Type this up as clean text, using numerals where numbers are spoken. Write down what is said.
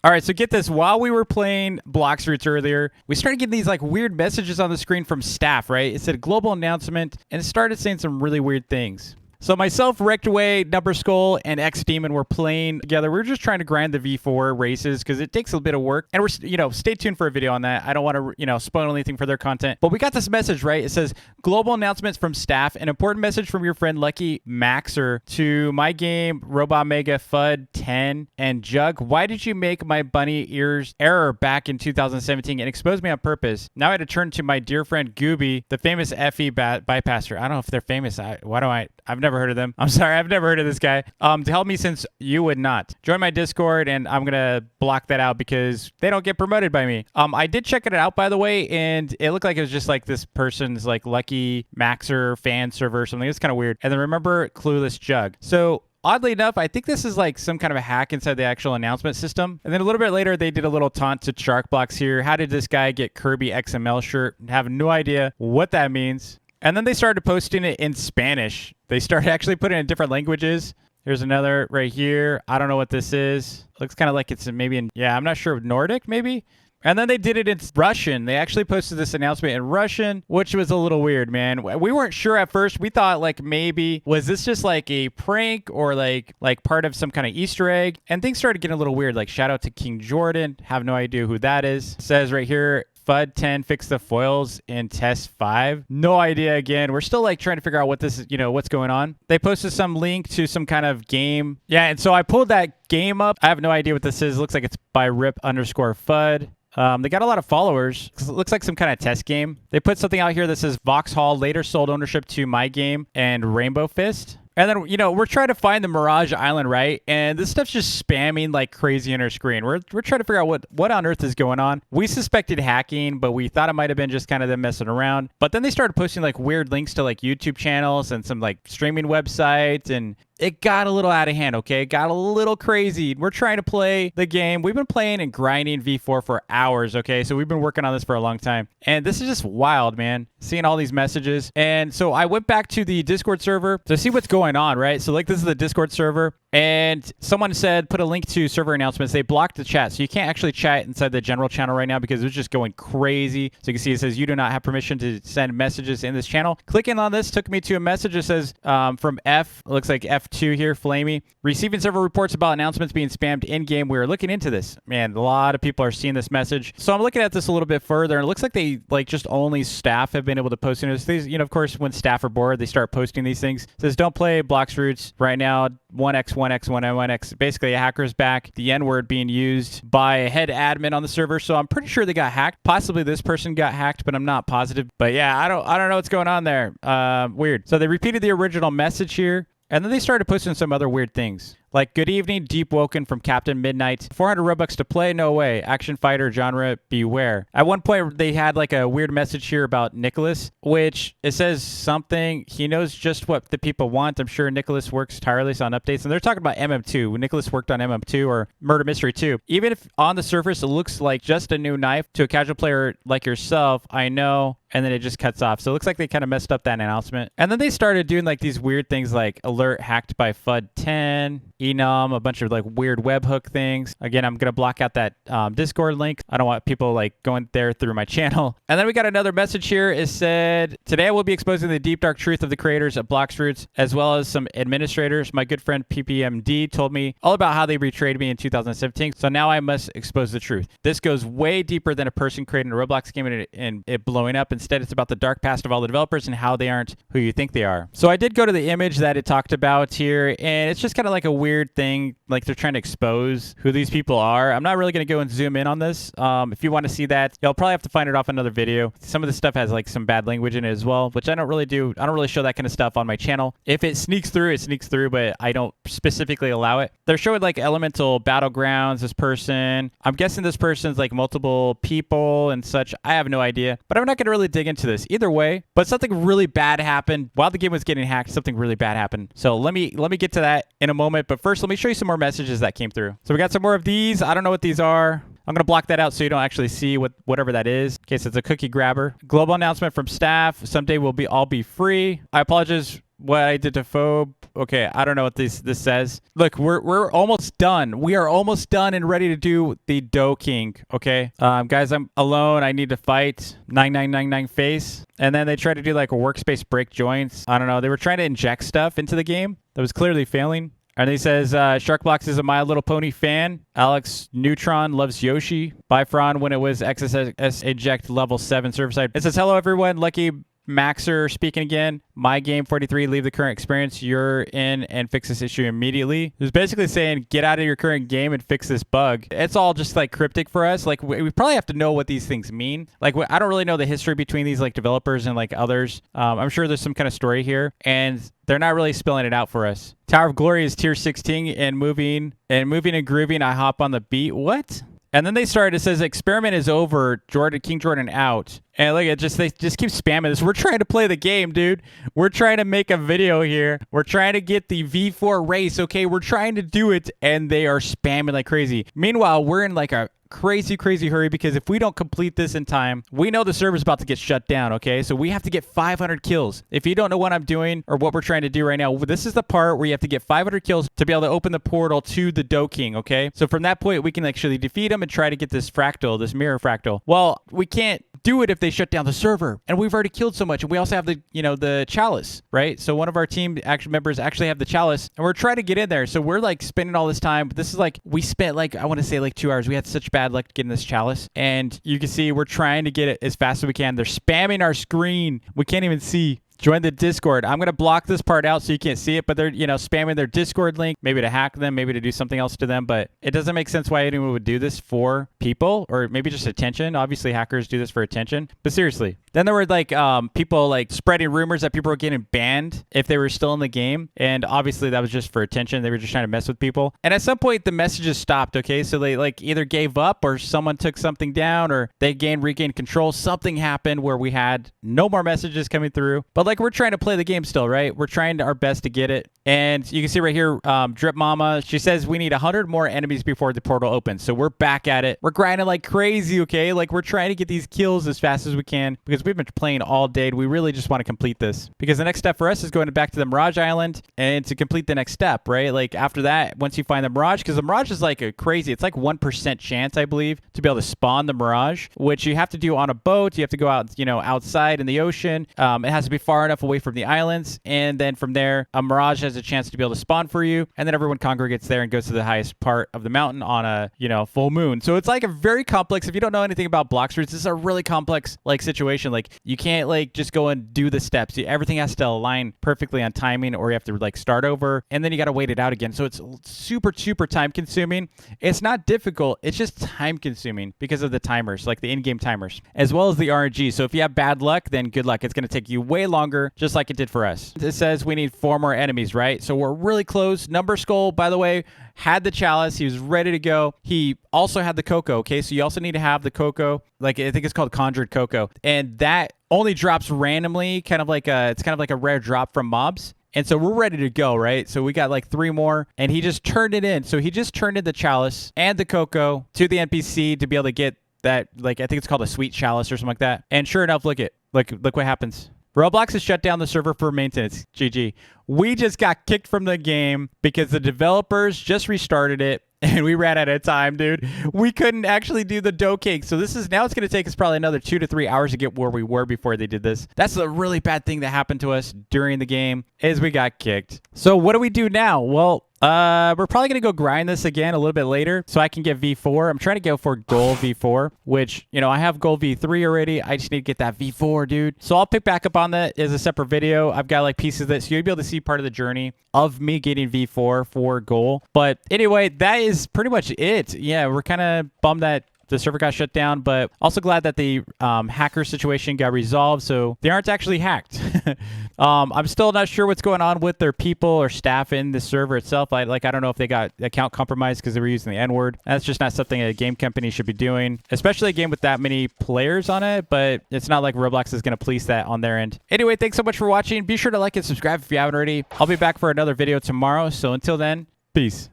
All right, so get this. While we were playing Blox Fruits earlier, we started getting these like weird messages on the screen from staff, right? It said global announcement, and it started saying some really weird things. So myself, Rectaway, Number Skull, and X Demon were playing together. We were just trying to grind the V4 races because it takes a bit of work. And we're, stay tuned for a video on that. I don't want to, spoil anything for their content. But we got this message, right? It says, global announcements from staff. An important message from your friend Lucky Maxer to my game, Robot Mega, FUD 10, and Jug. Why did you make my bunny ears error back in 2017 and expose me on purpose? Now I had to turn to my dear friend Gooby, the famous FE bypasser. I don't know if they're famous. I've never heard of them. I'm sorry, I've never heard of this guy. To help me since you would not. Join my Discord, and I'm going to block that out because they don't get promoted by me. I did check it out, by the way, and it looked like it was just like this person's like Lucky Maxer fan server or something. It's kind of weird. And then remember Clueless Jug. So oddly enough, I think this is like some kind of a hack inside the actual announcement system. And then a little bit later, they did a little taunt to Sharkbox here. How did this guy get Kirby XML shirt? Have no idea what that means. And then they started posting it in Spanish. They started actually putting it in different languages. Here's another right here. I don't know what this is. Looks kind of like it's maybe in, I'm not sure, Nordic maybe? And then they did it in Russian. They actually posted this announcement in Russian, which was a little weird, man. We weren't sure at first. We thought like maybe, was this just like a prank or like part of some kind of Easter egg? And things started getting a little weird. Like shout out to King Jordan. Have no idea who that is. It says right here, FUD 10 fix the foils in test 5. No idea again. We're still like trying to figure out what this is, what's going on. They posted some link to some kind of game. Yeah, and so I pulled that game up. I have no idea what this is. It looks like it's by rip_FUD. They got a lot of followers. It looks like some kind of test game. They put something out here that says Vauxhall later sold ownership to My Game and Rainbow Fist. And then, we're trying to find the Mirage Island, right? And this stuff's just spamming like crazy on our screen. We're trying to figure out what on earth is going on. We suspected hacking, but we thought it might have been just kind of them messing around. But then they started posting like weird links to like YouTube channels and some like streaming websites, and it got a little out of hand, okay? It got a little crazy. We're trying to play the game. We've been playing and grinding V4 for hours, okay? So we've been working on this for a long time. And this is just wild, man. Seeing all these messages. And so I went back to the Discord server to see what's going on, right? So like this is the Discord server. And someone said, put a link to server announcements. They blocked the chat. So you can't actually chat inside the general channel right now because it's just going crazy. So you can see it says, you do not have permission to send messages in this channel. Clicking on this took me to a message that says from F, it looks like F2 here, Flamey. Receiving several reports about announcements being spammed in-game. We are looking into this. Man, a lot of people are seeing this message. So I'm looking at this a little bit further. And it looks like they, like just only staff have been able to post these. Of course, when staff are bored, they start posting these things. It says, don't play Blox Fruits right now. 1x, 1x, 1x. Basically, a hacker's back. The N-word being used by a head admin on the server. So I'm pretty sure they got hacked. Possibly this person got hacked, but I'm not positive. But yeah, I don't know what's going on there. Weird. So they repeated the original message here. And then they started posting some other weird things. Like, good evening, Deep Woken from Captain Midnight. 400 Robux to play? No way. Action fighter genre, beware. At one point, they had like a weird message here about Nicholas, which it says something. He knows just what the people want. I'm sure Nicholas works tirelessly on updates. And they're talking about MM2. Nicholas worked on MM2 or Murder Mystery 2. Even if on the surface, it looks like just a new knife to a casual player like yourself, I know. And then it just cuts off. So it looks like they kind of messed up that announcement. And then they started doing like these weird things like alert hacked by FUD 10, Enum, a bunch of like weird webhook things. Again, I'm going to block out that Discord link. I don't want people like going there through my channel. And then we got another message here. It said, today I will be exposing the deep dark truth of the creators of Blox Fruits, as well as some administrators. My good friend PPMD told me all about how they betrayed me in 2017. So now I must expose the truth. This goes way deeper than a person creating a Roblox game and it blowing up. Instead, it's about the dark past of all the developers and how they aren't who you think they are. So I did go to the image that it talked about here, and it's just kind of like a weird thing. Like they're trying to expose who these people are. I'm not really going to go and zoom in on this. If you want to see that, you'll probably have to find it off another video. Some of the stuff has like some bad language in it as well, which I don't really do. I don't really show that kind of stuff on my channel. If it sneaks through, it sneaks through, but I don't specifically allow it. They're showing like elemental battlegrounds, this person. I'm guessing this person's like multiple people and such. I have no idea, but I'm not going to really dig into this either way. But something really bad happened while the game was getting hacked. Something really bad happened. So let me get to that in a moment. But first, let me show you some more messages that came through. So we got some more of these. I don't know what these are. I'm going to block that out so you don't actually see whatever that is, in case it's a cookie grabber. Global announcement from staff. Someday we'll all be free. I apologize what I did to Phobe. Okay, I don't know what this says. Look, we're almost done. We are almost done and ready to do the Dough King. Okay, guys, I'm alone. I need to fight 9999 face. And then they tried to do like a workspace break joints. I don't know. They were trying to inject stuff into the game that was clearly failing. And he says, Sharkblox is a My Little Pony fan. Alex Neutron loves Yoshi. Bifron when it was XSS eject level 7 server side. It says, hello everyone. Lucky Maxer speaking again. My game 43, leave the current experience you're in and fix this issue immediately. It's basically saying get out of your current game and fix this bug. It's all just like cryptic for us. Like we probably have to know what these things mean. Like I don't really know the history between these like developers and like others. I'm sure there's some kind of story here and they're not really spelling it out for us. Tower of Glory is tier 16 and moving and grooving. I hop on the beat. What? And then they started, it says, experiment is over, King Jordan out. And look, they just keep spamming this. We're trying to play the game, dude. We're trying to make a video here. We're trying to get the V4 race, okay? We're trying to do it, and they are spamming like crazy. Meanwhile, we're in like a crazy hurry because if we don't complete this in time, we know the server's about to get shut down, okay? So we have to get 500 kills. If you don't know what I'm doing or what we're trying to do right now, this is the part where you have to get 500 kills to be able to open the portal to the Dough King, okay? So from that point, we can actually defeat him and try to get this fractal, this mirror fractal. Well, we can't do it if they shut down the server. And we've already killed so much. And we also have the, the chalice, right? So one of our team members actually have the chalice and we're trying to get in there. So we're like spending all this time. But this is like, we spent like, I want to say like 2 hours. We had such bad luck getting this chalice. And you can see we're trying to get it as fast as we can. They're spamming our screen. We can't even see. Join the Discord. I'm going to block this part out so you can't see it, but they're, spamming their Discord link, maybe to hack them, maybe to do something else to them, but it doesn't make sense why anyone would do this for people or maybe just attention. Obviously, hackers do this for attention, but seriously. Then there were like people like spreading rumors that people were getting banned if they were still in the game, and obviously that was just for attention. They were just trying to mess with people. And at some point, the messages stopped, okay? So they like either gave up or someone took something down or they regained control. Something happened where we had no more messages coming through, but like we're trying to play the game still, right? We're trying our best to get it. And you can see right here, Drip Mama, she says we need 100 more enemies before the portal opens. So we're back at it. We're grinding like crazy, okay? Like we're trying to get these kills as fast as we can because we've been playing all day. We really just want to complete this because the next step for us is going back to the Mirage Island and to complete the next step, right? Like after that, once you find the Mirage, because the Mirage is like it's like 1% chance, I believe, to be able to spawn the Mirage, which you have to do on a boat. You have to go out, outside in the ocean. It has to be far enough away from the islands. And then from there, a Mirage has a chance to be able to spawn for you. And then everyone congregates there and goes to the highest part of the mountain on a, full moon. So it's like a very complex, if you don't know anything about Blox Fruits, this is a really complex like situation. Like you can't like just go and do the steps. Everything has to align perfectly on timing or you have to like start over and then you got to wait it out again. So it's super time consuming. It's not difficult. It's just time consuming because of the timers, like the in-game timers, as well as the RNG. So if you have bad luck, then good luck. It's going to take you way longer, just like it did for us. It says we need 4 more enemies, right? So we're really close. Number Skull, by the way, had the chalice. He was ready to go. He also had the cocoa, okay? So you also need to have the cocoa. Like, I think it's called Conjured Cocoa. And that only drops randomly, it's kind of like a rare drop from mobs. And so we're ready to go, right? So we got like 3 more, and he just turned it in. So he just turned in the chalice and the cocoa to the NPC to be able to get that, like, I think it's called a sweet chalice or something like that. And sure enough, look what happens. Roblox has shut down the server for maintenance. GG. We just got kicked from the game because the developers just restarted it and we ran out of time, dude. We couldn't actually do the dough cake. So it's going to take us probably another 2 to 3 hours to get where we were before they did this. That's a really bad thing that happened to us during the game is we got kicked. So what do we do now? Well, we're probably going to go grind this again a little bit later so I can get V4. I'm trying to go for gold V4, which, I have gold V3 already. I just need to get that V4, dude. So I'll pick back up on that as a separate video. I've got like pieces of that, so you'll be able to see part of the journey of me getting V4 for gold. But anyway, that is pretty much it. Yeah, we're kind of bummed that the server got shut down, but also glad that the hacker situation got resolved, so they aren't actually hacked. I'm still not sure what's going on with their people or staff in the server itself. I don't know if they got account compromised because they were using the N-word. That's just not something a game company should be doing, especially a game with that many players on it, but it's not like Roblox is going to police that on their end. Anyway, thanks so much for watching. Be sure to like and subscribe if you haven't already. I'll be back for another video tomorrow, so until then, peace.